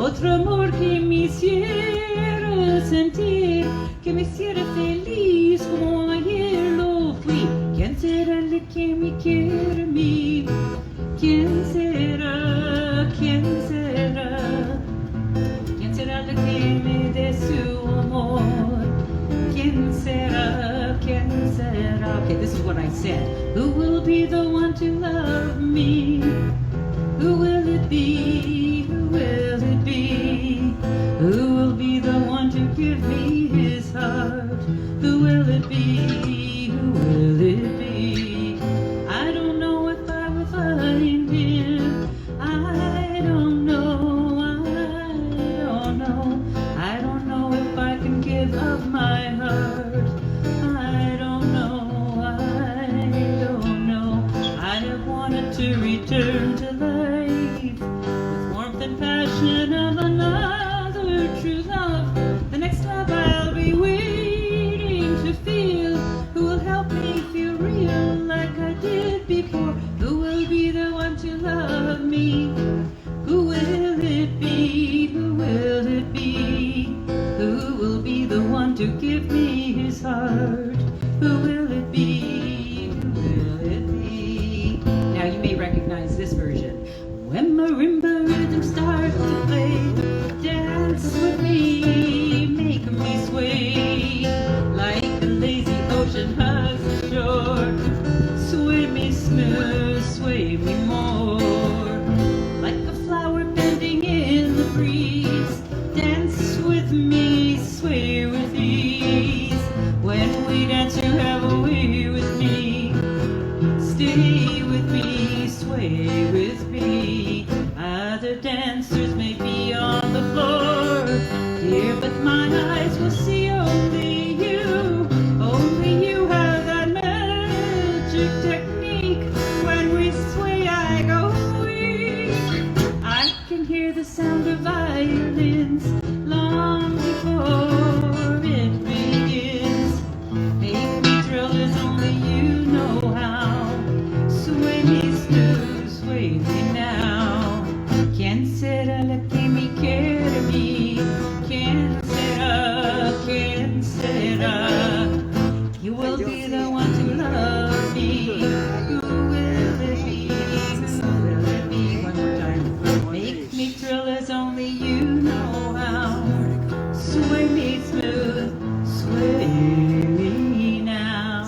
otro amor que me hiciera sentir, que me hiciera feliz como ayer lo fui. ¿Quién será el que me quiere a mí? ¿Quién será? ¿Quién será? ¿Quién será el que me dé su amor? ¿Quién será? ¿Quién será? Okay, this is what I said. Who will be the one to love me? Who will it be? Who will it be? Who will be the one to give me his heart? Who will it be? Who will it be? I don't know if I will find him. I don't know. I don't know. I don't know if I can give up my heart. I don't know. I don't know. I have wanted to return to life with warmth and passion of another true love. The next love I'll be waiting to feel. Who will help me feel real like I did before? Who will be the one to love me? Who will it be? Who will it be? Who will be the one to give me his heart? Who will it be? Who will it be? Now you may recognize this version. When marimba rhythm starts to play, dance with me, make me sway like a lazy ocean hugs the shore. Sway me smooth, sway me more, like a flower bending in the breeze. Dance with me, sway with ease. When we dance, you have a way with me. Stay with me, sway with me. Other dancers may be on the floor, dear, but my eyes will see only you. Only you have that magic technique. When we sway, I go weak. I can hear the sound of violins long before it begins. Make me thrill as only you know how. Sway me smooth, sway me now. ¿Quién será la que me quiere a mí? ¿Quién será? ¿Quién será? You will be the one to love me. Who will it be? Who will it be? One more time. Make me thrill as only you know how. Sway me smooth, sway me now.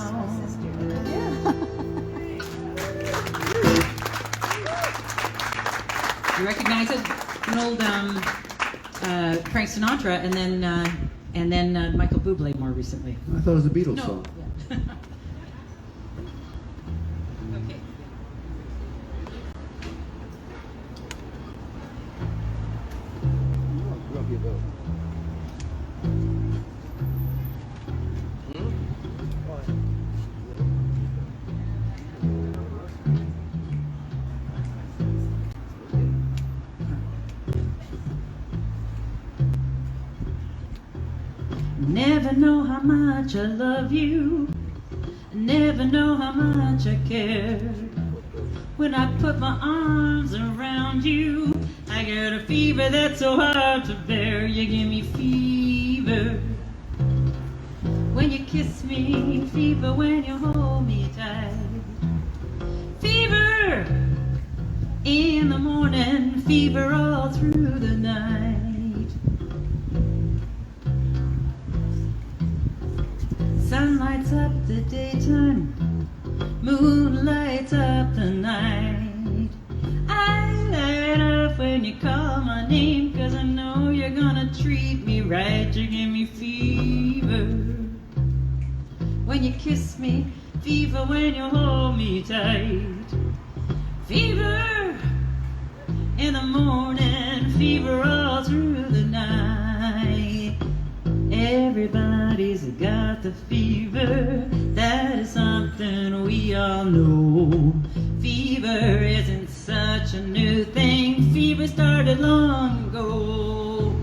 You recognize it? An old Frank Sinatra, and then Michael Bublé more recently. I thought it was a Beatles No. song. Yeah. Okay. Never know how much I love you. Never know how much I care. When I put my arms around you, I get a fever that's so hard to bear. You give me fever when you kiss me, fever when you hold me tight. Fever in the morning, fever all through the night. Sun lights up the daytime, moon lights up the night. I light up when you call my name, 'cause I know you're gonna treat me right. You give me fever when you kiss me, fever when you hold me tight. Fever in the morning, fever all through the night. Everybody's got the fever, that is something we all know. Fever isn't such a new thing, fever started long ago.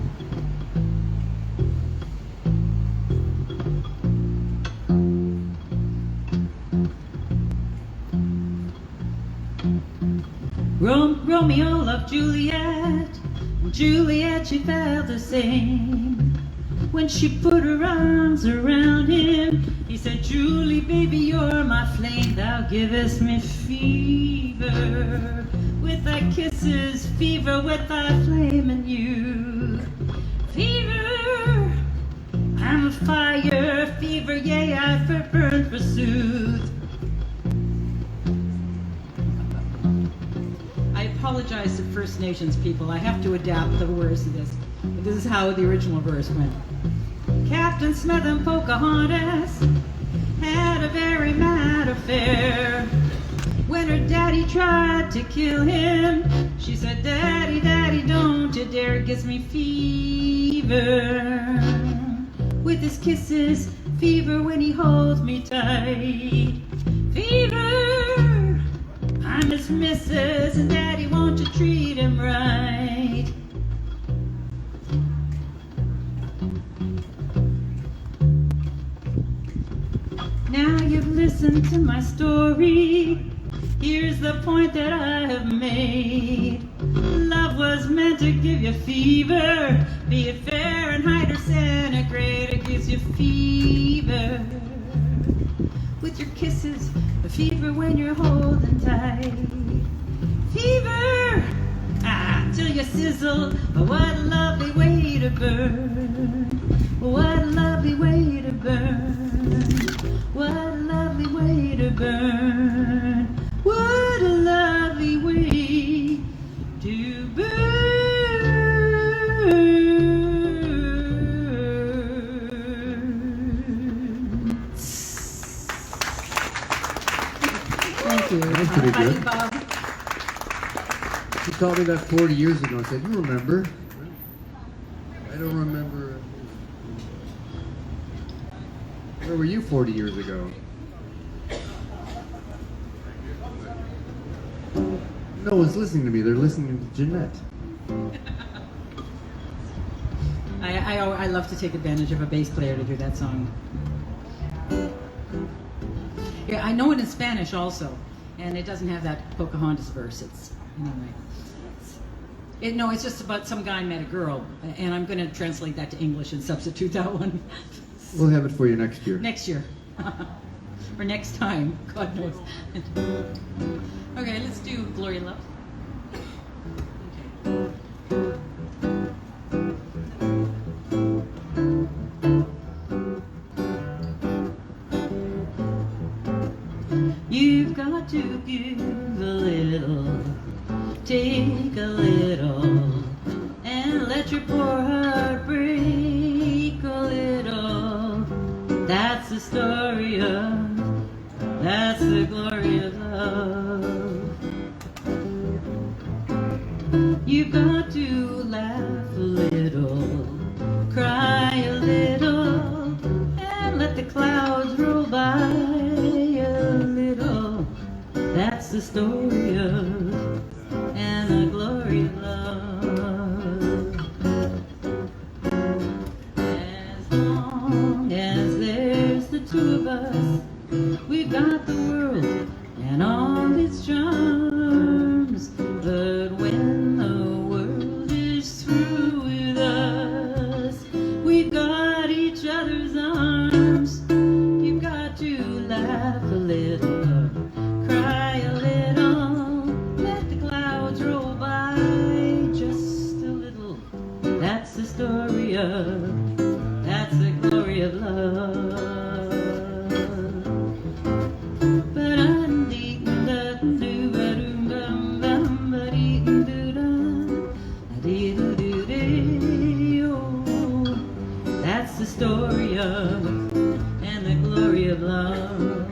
Romeo loved Juliet, Juliet, she felt the same when she put her arms around him. He said, Julie, baby, you're my flame. Thou givest me fever with thy kisses, fever with thy flame and you. Fever, I'm a fire, fever, yea, I burn forsooth. I apologize to First Nations people. I have to adapt the words to this. But this is how the original verse went. Captain Smith and Pocahontas had a very mad affair. When her daddy tried to kill him, she said, Daddy, Daddy, don't you dare, it gives me fever. With his kisses, fever when he holds me tight. Fever, I'm his missus, and Daddy, won't you treat him right? Now you've listened to my story. Here's the point that I have made. Love was meant to give you fever, be it Fahrenheit or centigrade, it gives you fever. With your kisses, a fever when you're holding tight. Fever, till you sizzle, what a lovely way to burn. What a lovely way to burn. What a lovely way to burn. What a lovely way to burn. Thank you. That's pretty Hi, good. Bob. She told me that 40 years ago. I said, you remember? I don't remember. Where were you 40 years ago? No one's listening to me. They're listening to Jeanette. I love to take advantage of a bass player to do that song. Yeah, I know it in Spanish also, and it doesn't have that Pocahontas verse. It's anyway. It's just about some guy met a girl, and I'm going to translate that to English and substitute that one. We'll have it for you next year. Next year. Or next time. God knows. Okay, let's do Glory Love. Okay. You've got to give a little, take a little, and let your poor heart break a little. That's the story of, that's the glory of love. You've got to laugh a little, cry a little, and let the clouds roll by a little. That's the story of, and the glory of love. As long as there's the two of us, we've got the world and all its charms. But when the world is through with us, we've got each other's arms. You've got to laugh a little, cry a little, let the clouds roll by just a little. That's the story of, that's the glory of love. That's the story of, and the glory of love.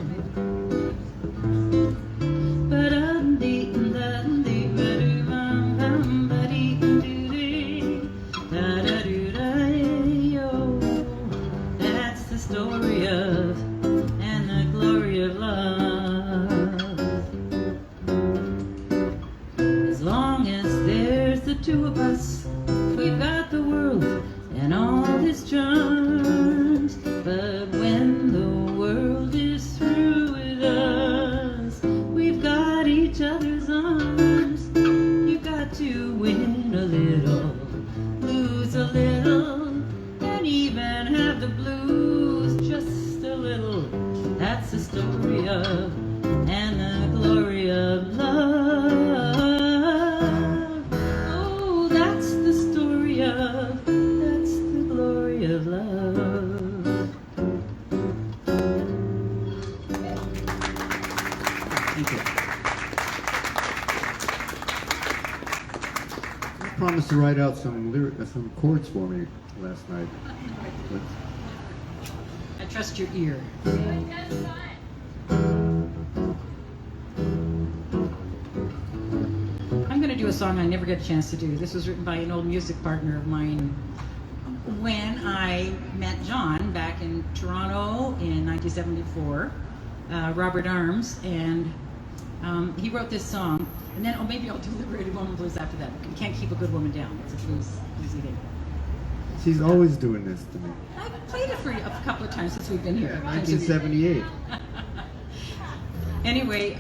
That's the story of, and the glory of love. As long as there's the two of us, we've got the world and all its charms. But when the world is story of and the glory of love. Oh, that's the story of, that's the glory of love. Thank you. You promised to write out some chords for me last night. I trust your ear. I'm going to do a song I never get a chance to do. This was written by an old music partner of mine when I met John back in Toronto in 1974, Robert Arms, and he wrote this song. And then, maybe I'll do Liberated Woman Blues after that. You can't keep a good woman down. It's a bluesy thing. She's always doing this to me. I've played it for you a couple of times since we've been here. 1978. Anyway,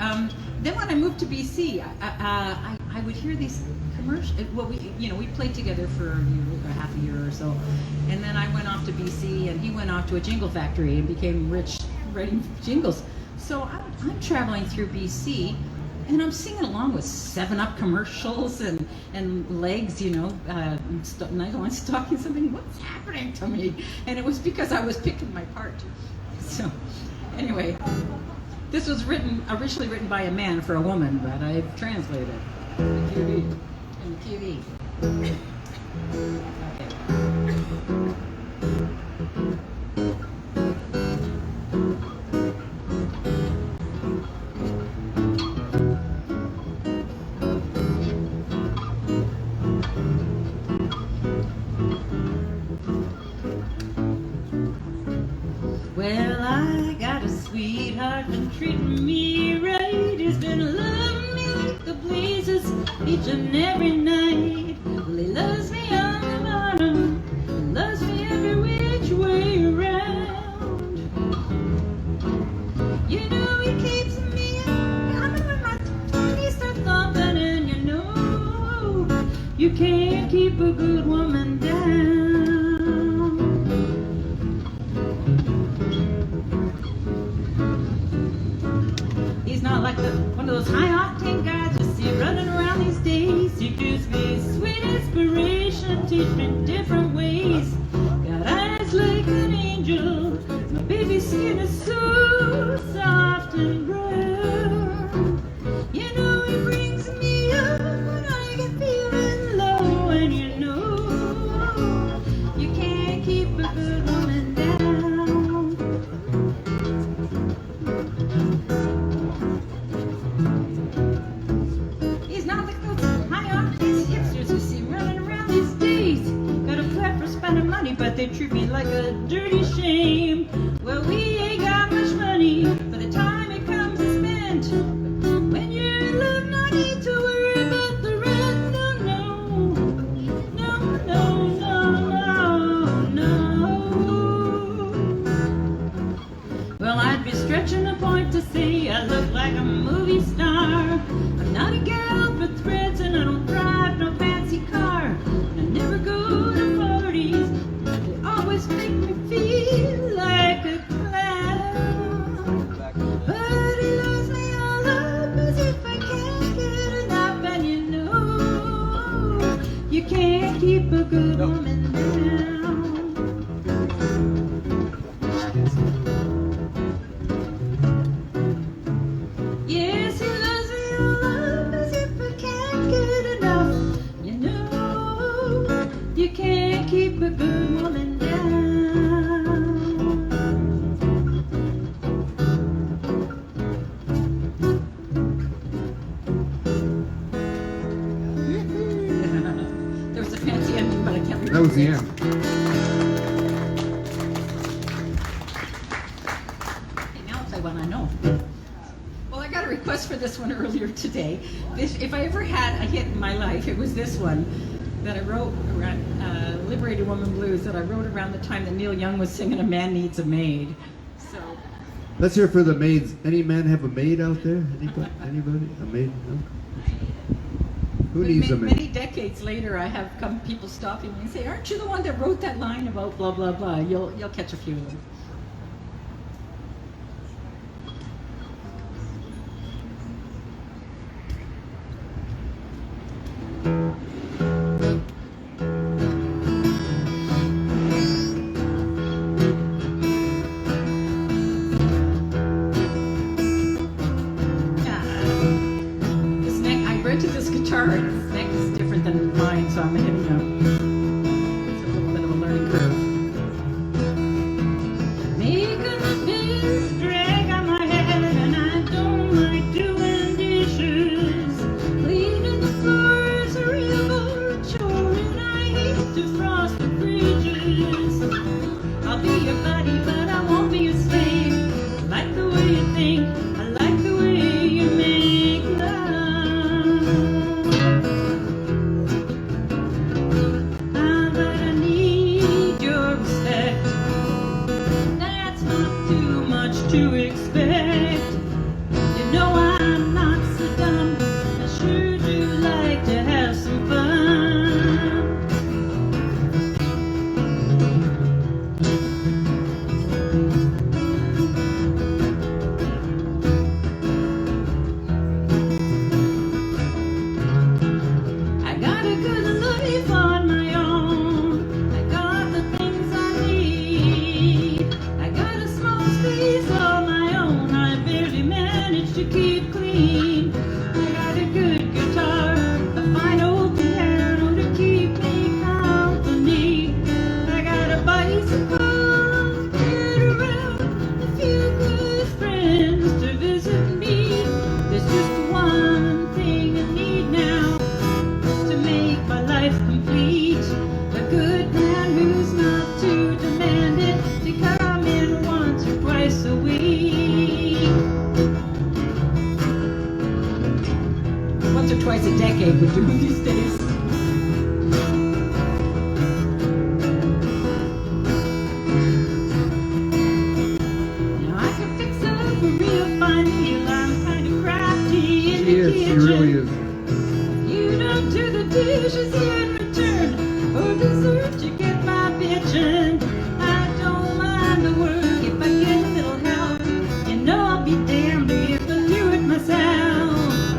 then when I moved to BC, I would hear these commercials. Well, we played together for a half a year or so, and then I went off to BC, and he went off to a jingle factory and became rich writing jingles. So I'm traveling through BC, and I'm singing along with 7-Up commercials and legs, and I go on stalking something. What's happening to me? And it was because I was picking my part. So, anyway, this was originally written by a man for a woman, but I've translated it in the QV. Okay. Well, I got a sweetheart been treating me right. He's been loving me like the blazes each and every night. Well, he loves me on the bottom, loves me every which way around. You know he keeps me coming when my tummy starts thumping, and you can't keep a good woman down. He's not like one of those high-octane guys you see running around these days. He gives me sweet inspiration, teach me different ways. Got eyes like an angel, my baby skin is so soft and brown. You know he brings me up when I get feeling low, and you can't keep a good woman down. But they treat me like a dirty shame. Well, we ain't got much money by the time it comes to spend. When you're in love, no need to worry about the rent. No, no, no, no, no. Well, I'd be stretching the point to say I look like a movie star. I'm not a gal for threads, and I don't drive no fancy car. And I never go to parties. Always make me feel like a clown. But he loves me all up as if I can't get enough. And you can't keep a good woman down. Yes, he loves me all up as if I can't get enough. You can't keep a good woman down. There was a fancy ending, but I can't remember. That was the end. Okay, now I'll play one I know. Well, I got a request for this one earlier today. If I ever had a hit in my life, it was this one that I wrote around Liberated Woman Blues that I wrote around the time that Neil Young was singing A Man Needs a Maid. So Let's hear for the maids. Any man have a maid out there? Anybody? A maid? No? Who needs a maid? Many decades later, I have people stopping me and say, "Aren't you the one that wrote that line about blah blah blah?" You'll catch a few of them. to cross the bridges. I'll be your buddy, but I won't be your slave. I like the way you think, I like the way you make love. But I need your respect. That's not too much to expect. You know I'm not so dumb. I sure do like to have some fun. I got a good life on my own. I got the things I need. I got a small space on my own. I barely manage to keep clean. I got a good guitar, a fine old piano to keep me company. I got a bicycle, get around, a few good friends to visit me. There's just one thing I need now to make my life complete. A good man who's not too demanding to come in once or twice a week. Once or twice a decade would do these days. Now I can fix up a real fine meal. I'm kind of crafty in She the is. She kitchen. really is. You don't do the dishes in return. For dessert, you get my bitchin'. I don't mind the work if I get a little help. You know I'll be damned if I do it myself.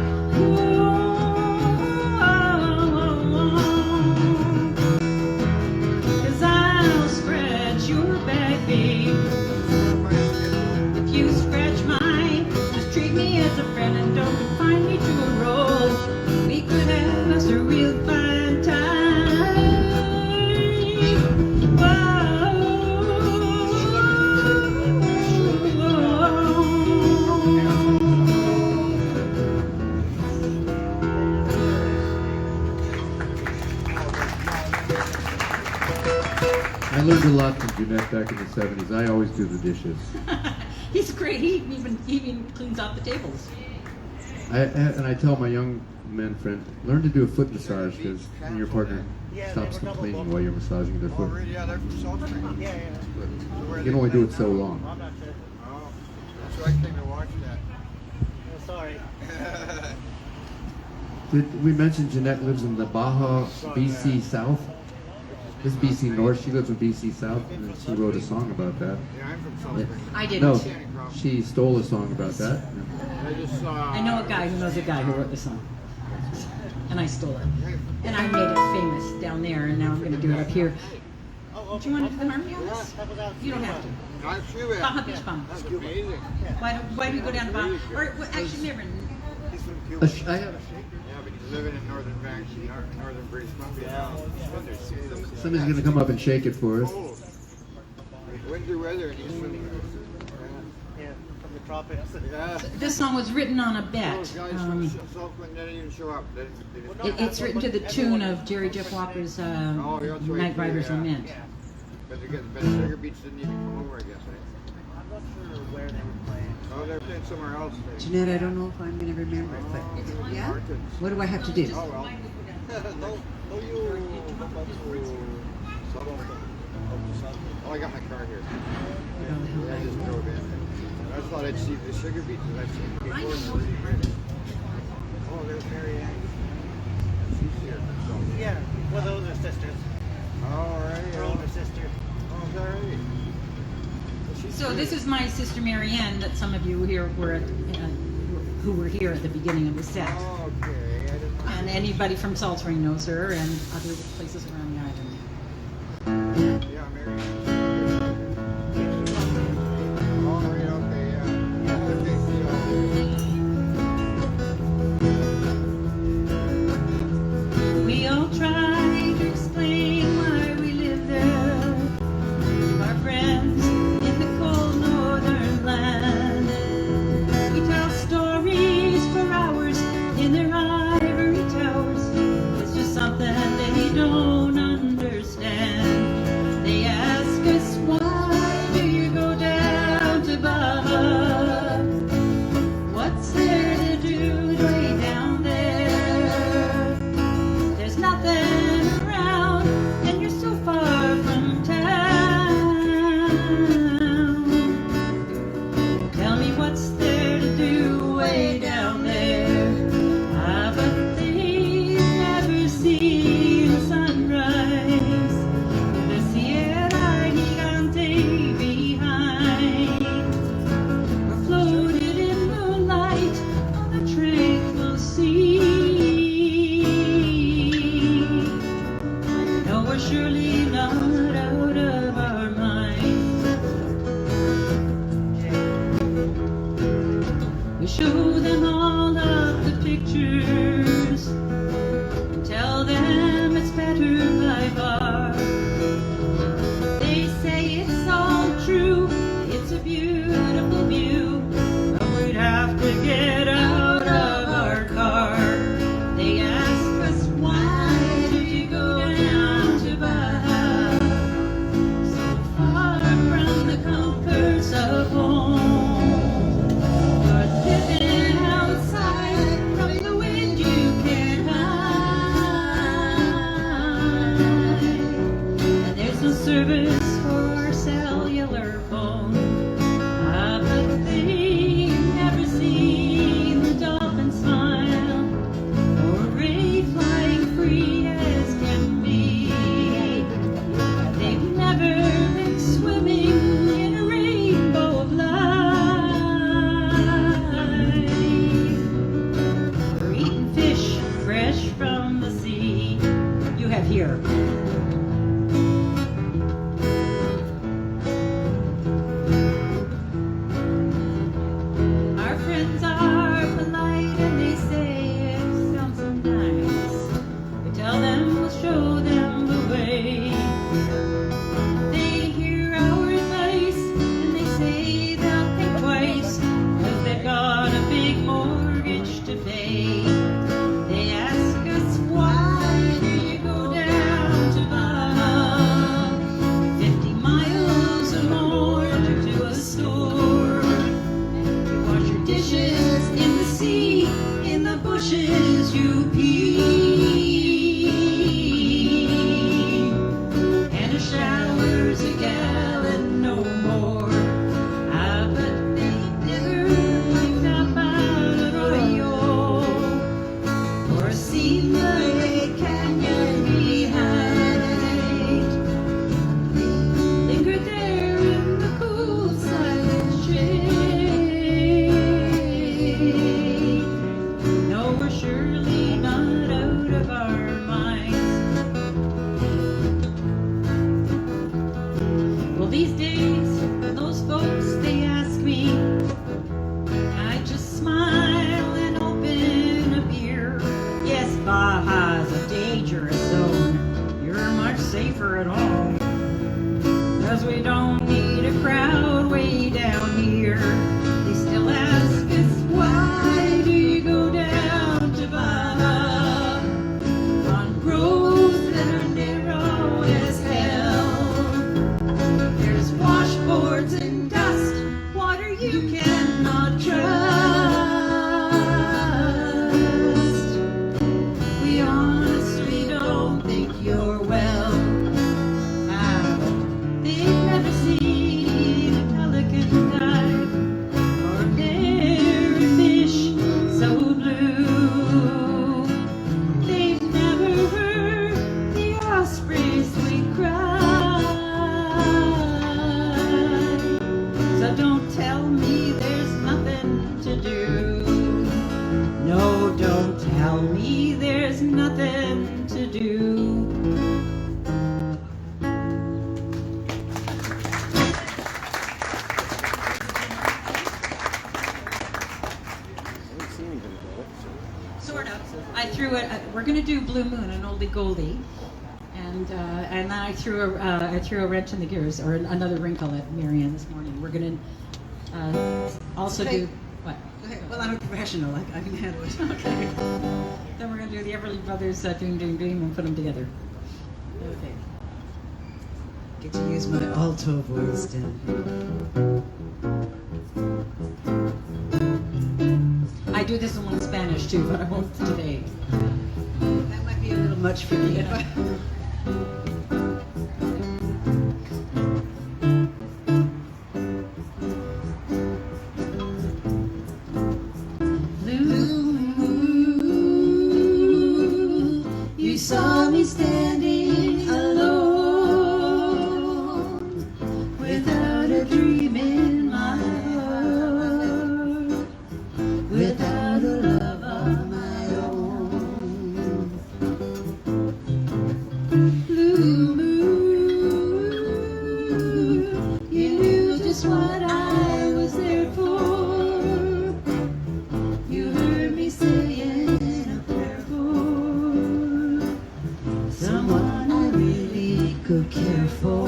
Cause I'll scratch your back, babe. If you scratch mine, just treat me as a friend and don't confine me to a role. We could have us a real fine time. I learned a lot from Jeanette back in the 70s. I always do the dishes. He's great. He even cleans out the tables. And I tell my young men friend, learn to do a foot massage because when your partner stops complaining while you're massaging their foot. Yeah, they're from Salt Spring. You can only do it so long. Oh, that's why I came to watch that. Sorry. Did we mention Jeanette lives in the Baja, BC South? This is BC North. She lives in BC South, and she wrote a song about that. Yeah, I'm from Salt Spring. I didn't. No, she stole a song about that. I just saw. I know a guy who knows a guy who wrote the song. And I stole it. And I made it famous down there, and now I'm going to do it up here. Do you want to do the harmony on this? You don't have to. Not sure. Baja Beach Bum. That's amazing. Why do we go down to Baja? Or well, actually, never. He's from Cuba. I have Yeah, but he's living in northern Vancouver, northern British Columbia now. somebody's going to come up and shake it for us. Oh. Winter weather, and he's from. Yeah, from the tropics. Yeah. This song was written on a bet. Those guys from Salt Spring didn't even show up. They didn't- It's written to the tune of Jerry Jeff Walker's Oh, yeah, that's right, Night Rider's yeah. Lament. But Sugar Beach didn't even come over, I guess. I'm not sure where they were playing. Oh, they're playing somewhere else. Jeanette, I don't know if I'm going to remember it, but yeah? What do I have to do? Oh, well. Oh, I got my car here. Yeah, I just drove in. I thought I'd see the Sugar Beach that I've seen before. Oh, there's Mary Ann. She's here. Yeah, well, those are sisters. All right. Her older sister. Oh, is that right? So this is my sister Marianne that some of you here were at, who were here at the beginning of the set. Oh, okay. I didn't know. And anybody from Salt Spring knows her and other places around the island. Yeah, Mary Ann. Oh, right, okay, yeah. Yeah, they're big, We all try to explain why we live there. Our friends in the cold northern land. We tell stories for hours in their ivory towers. It's just something they don't understand. surely not out of our minds. We show them all of the pictures and tell them it's better by far. They say it's all true, it's a beautiful view, but we'd have to get out of our car. They ask us, why did you go down to Baja, so far from the comforts of home? But living outside from the wind you can't hide, and there's no service for our cellular phone. But they've never seen the dolphin smile or a ray flying free as can be. They've never been swimming in a rainbow of light or eaten fish fresh from the sea. You have here. Our friends are polite and they say it sounds so nice. We tell them we'll show them the way. They hear our advice and they say they'll think twice, 'cause they've got a big mortgage to pay. They ask us, why do you go down to Baja, 50 miles or more to a store? Wash your dishes in the sea, in the bushes you pee, and a shower's a gallon no more. But they've never looked up out of Arroyo or seen the Great Canyon behind. Lingered there in the cool silent shade. No, we're surely not out of our minds. Well, these days, when those folks, they ask me, I just smile and open a beer. Yes, Baja's a dangerous zone. You're much safer at home, 'cause we don't need a crowd way down here. They still ask us, why do you go down to Baja, on roads that are narrow as hell? There's washboards and dust, water you cannot trust. We honestly don't think you're well. They've never seen a pelican dive or a berry fish so blue. They've never heard the osprey's sweet cry. So don't tell me there's nothing to do. No, don't tell me there's nothing to do. Sort of. I threw it. We're gonna do Blue Moon and Oldie Goldie, and then I threw a wrench in the gears, or another wrinkle at Marianne this morning. We're gonna also Okay. do what? Go ahead. Well, I'm a professional. I can handle it. Okay. Then we're gonna do the Everly Brothers Doom Doom Doom and put them together. Okay. Get to use my alto voice down here. I do this one in Spanish too, but I won't today. That might be a little much for me. Yeah. Blue moon, you saw me standing alone, without a dream in my heart, without a love of my own. could care for.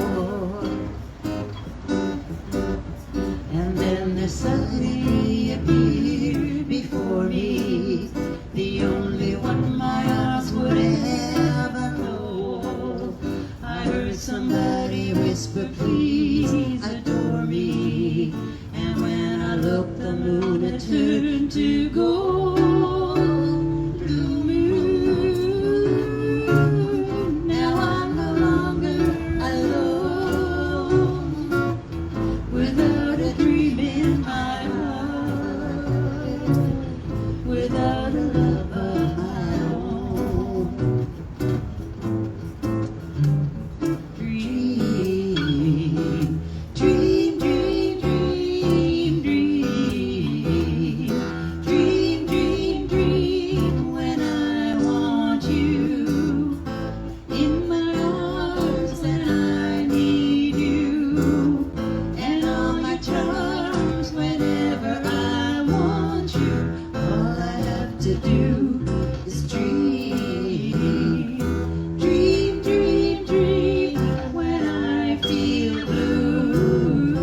And then there suddenly appeared before me the only one my arms would ever know. I heard somebody whisper, please adore me. And when I looked, the moon had turned to gold. Blue moon, now I'm no longer alone, without a dream in my heart, without a love of my own. Dream, dream, dream, dream, dream, dream, dream, dream, when I want you in my arms and I need you, and all my charms whenever I want you. All I have to do is dream, dream, dream, dream, when I feel blue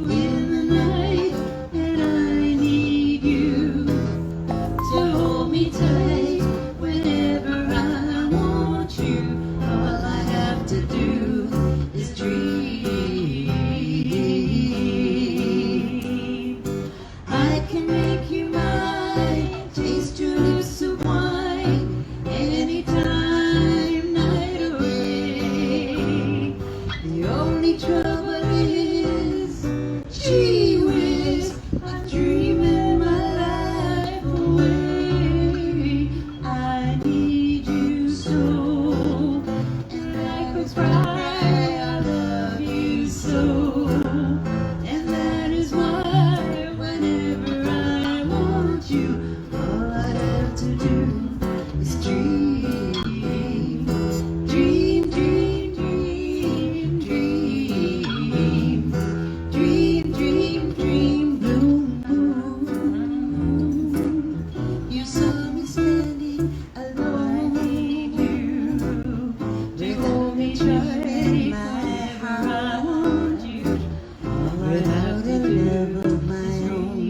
in the night and I need you to hold me tight whenever I want you. All I have to do is dream. I can make you mine, taste your lips of wine, anytime, night or day. The only trouble is, gee whiz, I'm dreaming my life away. I need you so, and I could cry, I love you so. And that is why whenever I want you, all I have to do is dream, dream, dream, dream, dream, dream, dream, dream, blue moon. You saw me standing alone, I need you to hold me tight whenever I want you. Without a love of my own.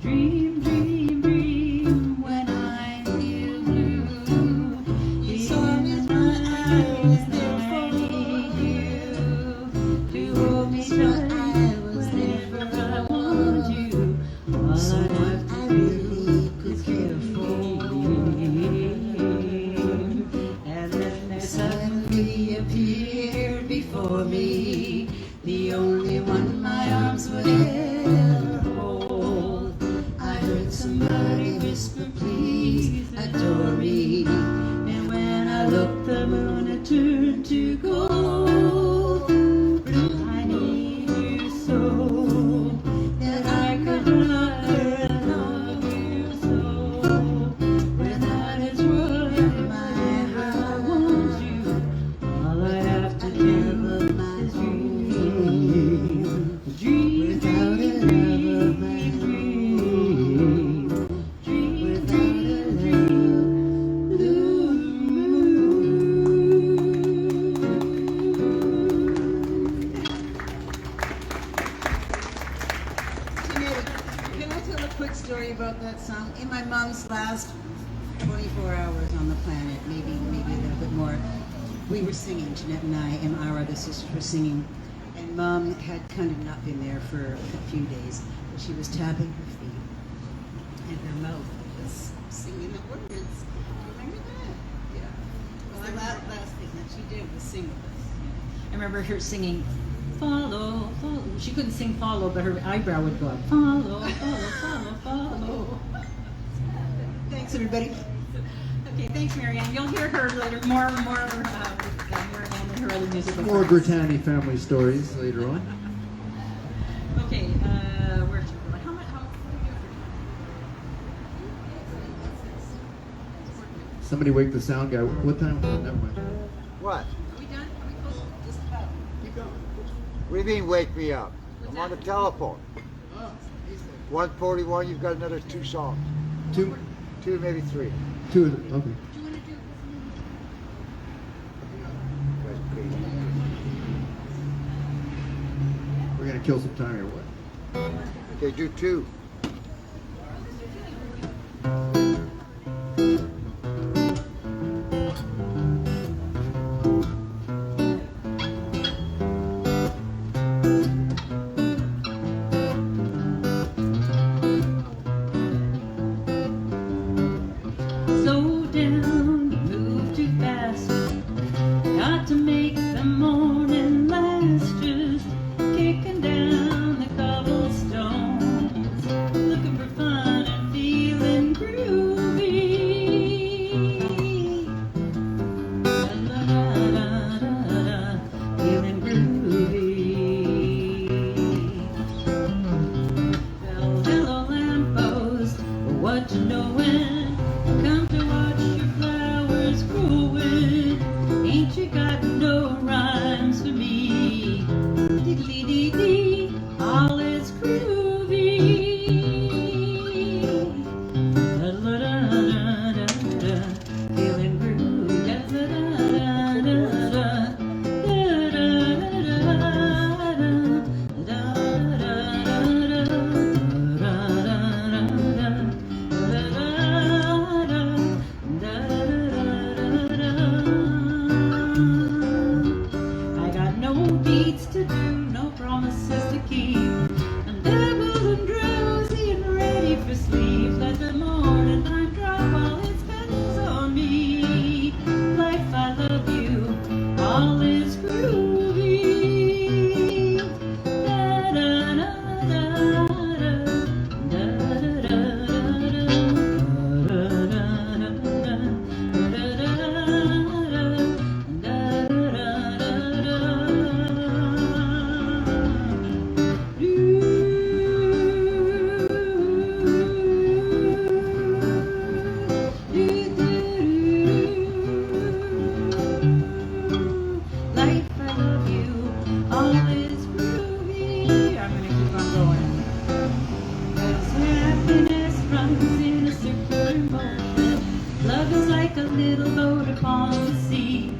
Dream, dream, dream, when I feel blue. You saw me as my eyes there for you. To hold me tight whenever I want you. All I really could care for. And then there suddenly appeared before me the only one my arms would ever hold. I heard somebody whisper, please adore me. And when I looked, the moon had turned to gold. Blue, I need you so, that I could love you so. Without its word in my heart, I want you. All I have to do is dream, dream, without a love of my dream, dream, without a love, blue Jeanette, can I tell a quick story about that song? In my mom's last 24 hours on the planet, maybe a little bit more, we were singing, Jeanette and I and our other sisters were singing, and Mom had kind of not been there for a few days, but she was tapping her feet, and her mouth was singing the words. Remember that? Yeah. Well, the last thing that she did was sing with us. I remember her singing, follow, follow. She couldn't sing follow, but her eyebrow would go up. Follow, follow, follow, follow. Thanks, everybody. Okay, thanks, Marianne. You'll hear her later. More Marianne and her other music. More Grittani family stories later on. Okay, where should we go? How much? Somebody wake the sound guy. What time? Oh, never mind. What? Are we done? Are we close? Just about. Keep going. What do you mean, wake me up? I'm on the telephone. Oh, 141, you've got another 2 songs. two, 2, maybe 3. two of them. Okay. Do you want to do? Good. gonna kill some time or what? Okay, do two. Slow down, you move too fast. Got to make the morning last. Just kicking down the cobblestones, looking for fun and feeling groovy. Da-da-da-da-da, feeling groovy. Well, hello lamppost, what you knowin'? Come to watch your flowers growing. Ain't you got no rhymes for me? Diddly-dee-dee, all is groovy. Da-da-da-da-da, feeling groovy. Da-da-da-da-da, I got no beats to do, no promises to keep. I'm double and drowsy and ready for sleep. Let the morning time drop all its petals on me. Life, I love you, all is groovy. Life, I love you, all is groovy. I'm gonna keep on going. 'Cause happiness runs in a circular motion. Love is like a little boat upon the sea.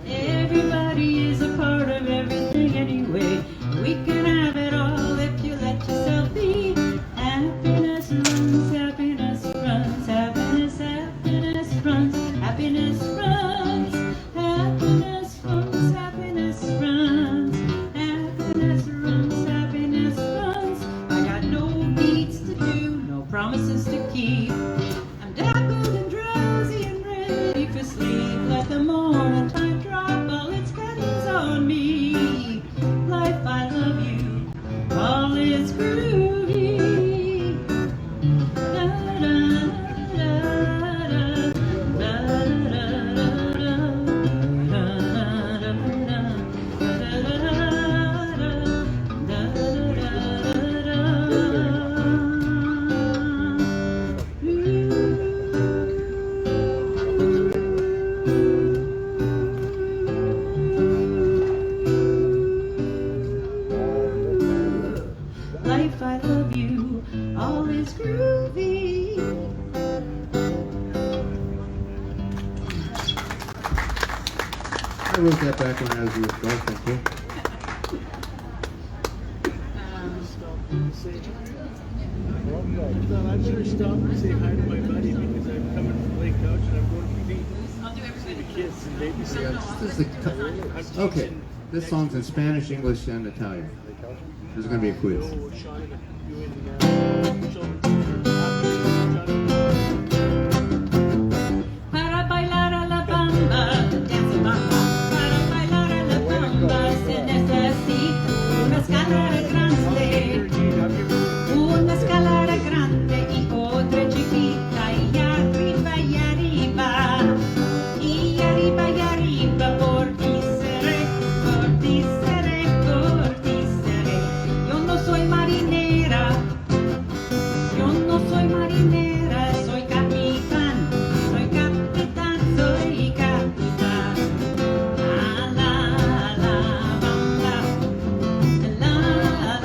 Everybody is a part of everything anyway. We can have it all if you let yourself be. Happiness runs, happiness runs, happiness, happiness runs, happiness runs, happiness runs, happiness runs, happiness runs, happiness runs. I got no beats to do, no promises to keep. I'm dappled and drowsy and ready for sleep. Let the morning time drop all its petals on me. Life, I love you, all is groovy. Life, I love you, all is groovy. I wrote that back when I was with Duncan too. I thought I better stop and say hi to my buddy because I'm coming from Lake Couch and I'm going to feed I'll do everything. the kids and babysit. Yeah, this is okay. This song's in Spanish, English, and Italian. There's gonna be a quiz. Para bailar a la bamba, dance a bamba. Para bailar a la bamba se necesita una escalera grande. Una escalera grande y otra chiquita. Y arriba y arriba. Y arriba y arriba. Por ti seré, por ti seré, por ti seré. Yo no soy marinera. Yo no soy marinera, soy capitán, soy capitán, soy capitán. La la la bamba, la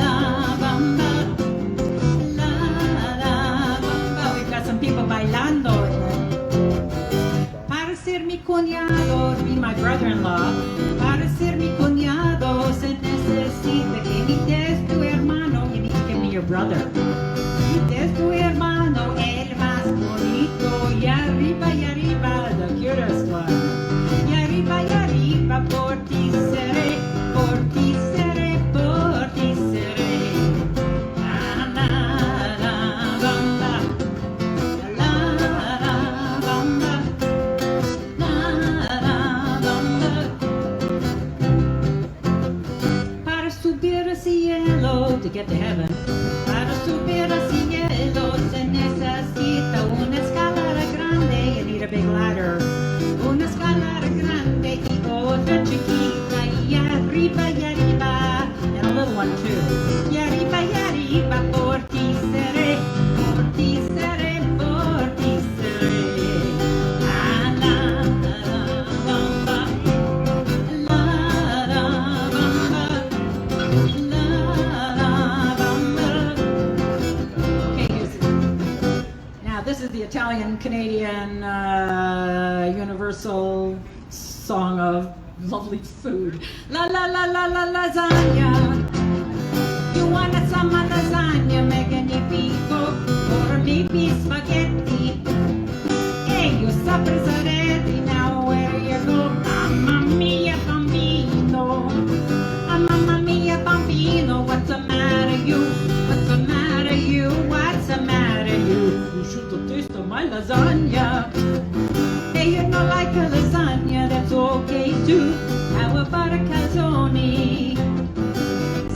to get to heaven. Para subir al cielo se necesita una escalera grande. You need a big ladder. Una escalera grande y otra chiquita. Y arriba, and a little one too. Y arriba, por ti seré, por ti seré, por ti seré. Ah, la, la, bamba, la, la, bamba, la, la, bamba. Okay, here's it. Now this is the Italian-Canadian universal song of lovely food. La la la la la lasagna. You want some lasagna, magnifico, or maybe spaghetti. Hey, you sapresa ready now where you go. Mamma mia bambino, mamma mia bambino. What's the matter you? What's the matter you? What's the matter you? You should taste my lasagna. Hey, you don't like a lasagna, that's okay too. How about a calzone?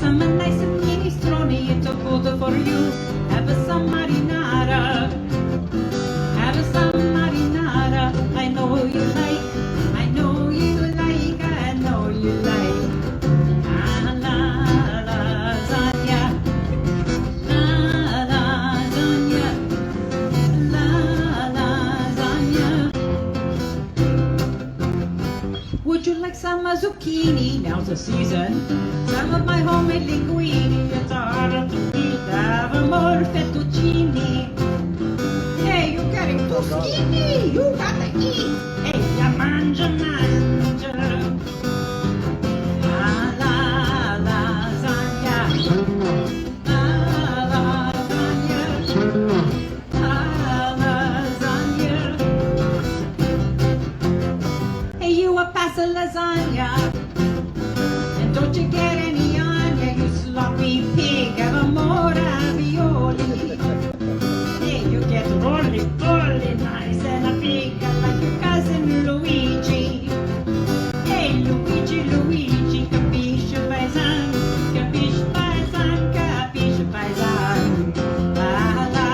Some nice minestrone, it's a good for you. Have some marinara. Have some marinara. I know you like, I know you like, I know you like. Ah, la, lasagna. La, lasagna. La, lasagna. Would you like some zucchini? Now's the season. Some of my homemade linguine. It's harder to beat. Have more fettuccine. Hey, you're getting too skinny. You gotta eat. Hey, ya mangia, mangia. Ah, la, lasagna. La, lasagna. La, lasagna. Hey, you a pass a lasagna. And don't you get any onion, you sloppy pig. Have a more ravioli. Hey, you get rolly, rolly nice and a big like your cousin Luigi. Hey, Luigi, Luigi, capisce paisan, capisce paisan, capisce paisan. La, la,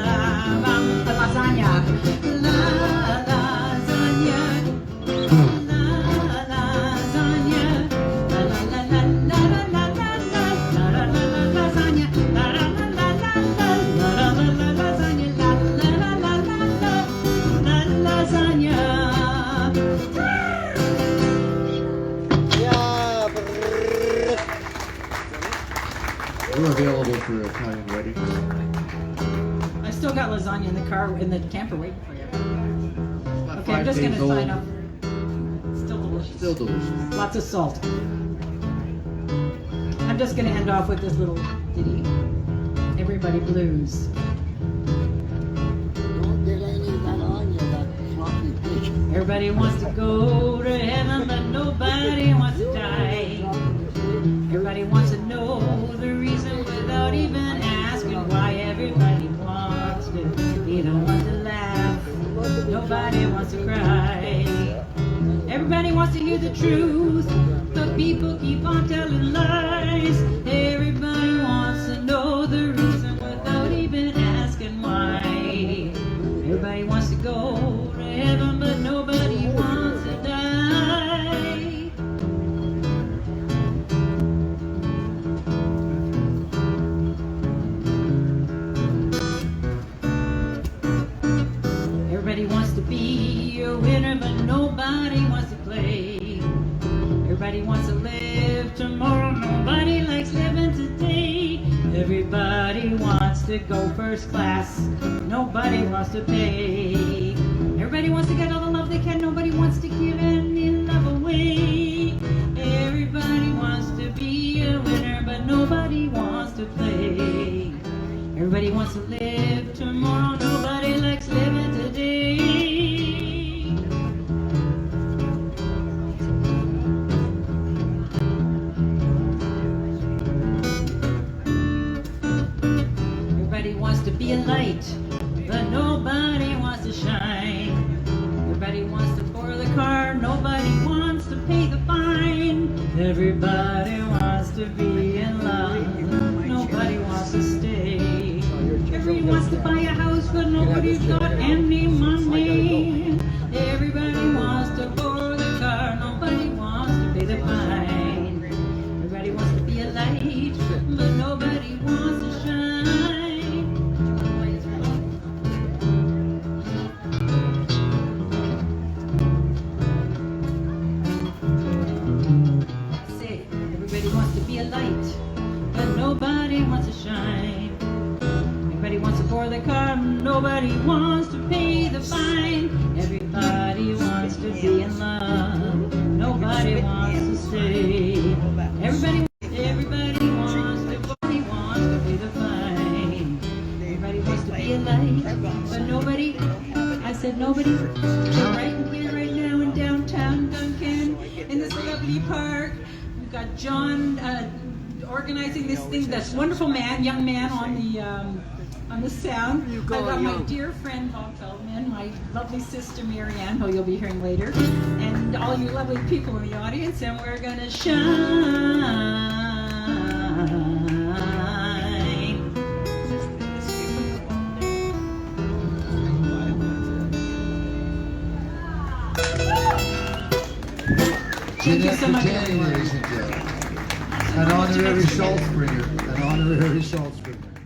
la, lasagna. La, lasagna. La, lasagna. La, la, la, la, la, la, la, la, la, la, la, lasagna. La, la, la, la, la, la, la, la, la, lasagna. La, la, la, la, la, la, lasagna. Yeah. We're available for Italian weddings. I still got lasagna in the car, in the camper waiting for you. About Okay, I'm 5 just days gonna old. sign up. Still delicious. Still delicious. Lots of salt. I'm just gonna end off with this little ditty. Everybody blues. Don't get any of that on you, that sloppy bitch. Everybody wants to go to heaven, but nobody wants to die. Everybody wants to know the reason without even asking why. Everybody wants to, they don't want to laugh. Nobody wants to cry. Everybody wants to hear the truth, but people keep on telling lies. Everybody wants to know the reason without even asking why. Everybody wants to go to heaven, but nobody wants to die. Everybody wants to be a winner, but nobody wants to play. Everybody wants to live tomorrow, nobody likes living today. Everybody wants to go first class, nobody wants to pay. Everybody wants to get all the love they can, nobody wants to give any love away. Everybody wants to be a winner, but nobody wants to play. Everybody wants to live tomorrow, nobody likes living today. Everybody wants to be a light, but nobody wants to shine. Everybody wants to pour the car, nobody wants to pay the fine. Everybody wants to be in love, wants to buy a house, but nobody's got any money. Everybody wants to borrow the car, nobody wants to pay the fine. Everybody wants to be a light, but nobody wants to shine. Say, everybody wants to be a light, but nobody wants to shine. Everybody wants to borrow the car, nobody wants to pay the fine. Everybody wants to be in love, nobody wants to stay. Everybody wants to pay the fine. Everybody wants to be a light, but nobody, I said nobody. Right here, right now in downtown Duncan, in this lovely park, we've got John organizing this thing, this wonderful man, young man on the sound. I've got my dear friend Bob Feldman, my lovely sister Marianne, who you'll be hearing later, and all you lovely people in the audience, and we're gonna shine. Thank you so much, Grittani, everyone. ladies and gentlemen. An honorary Schultz bringer. An honorary Schultz bringer.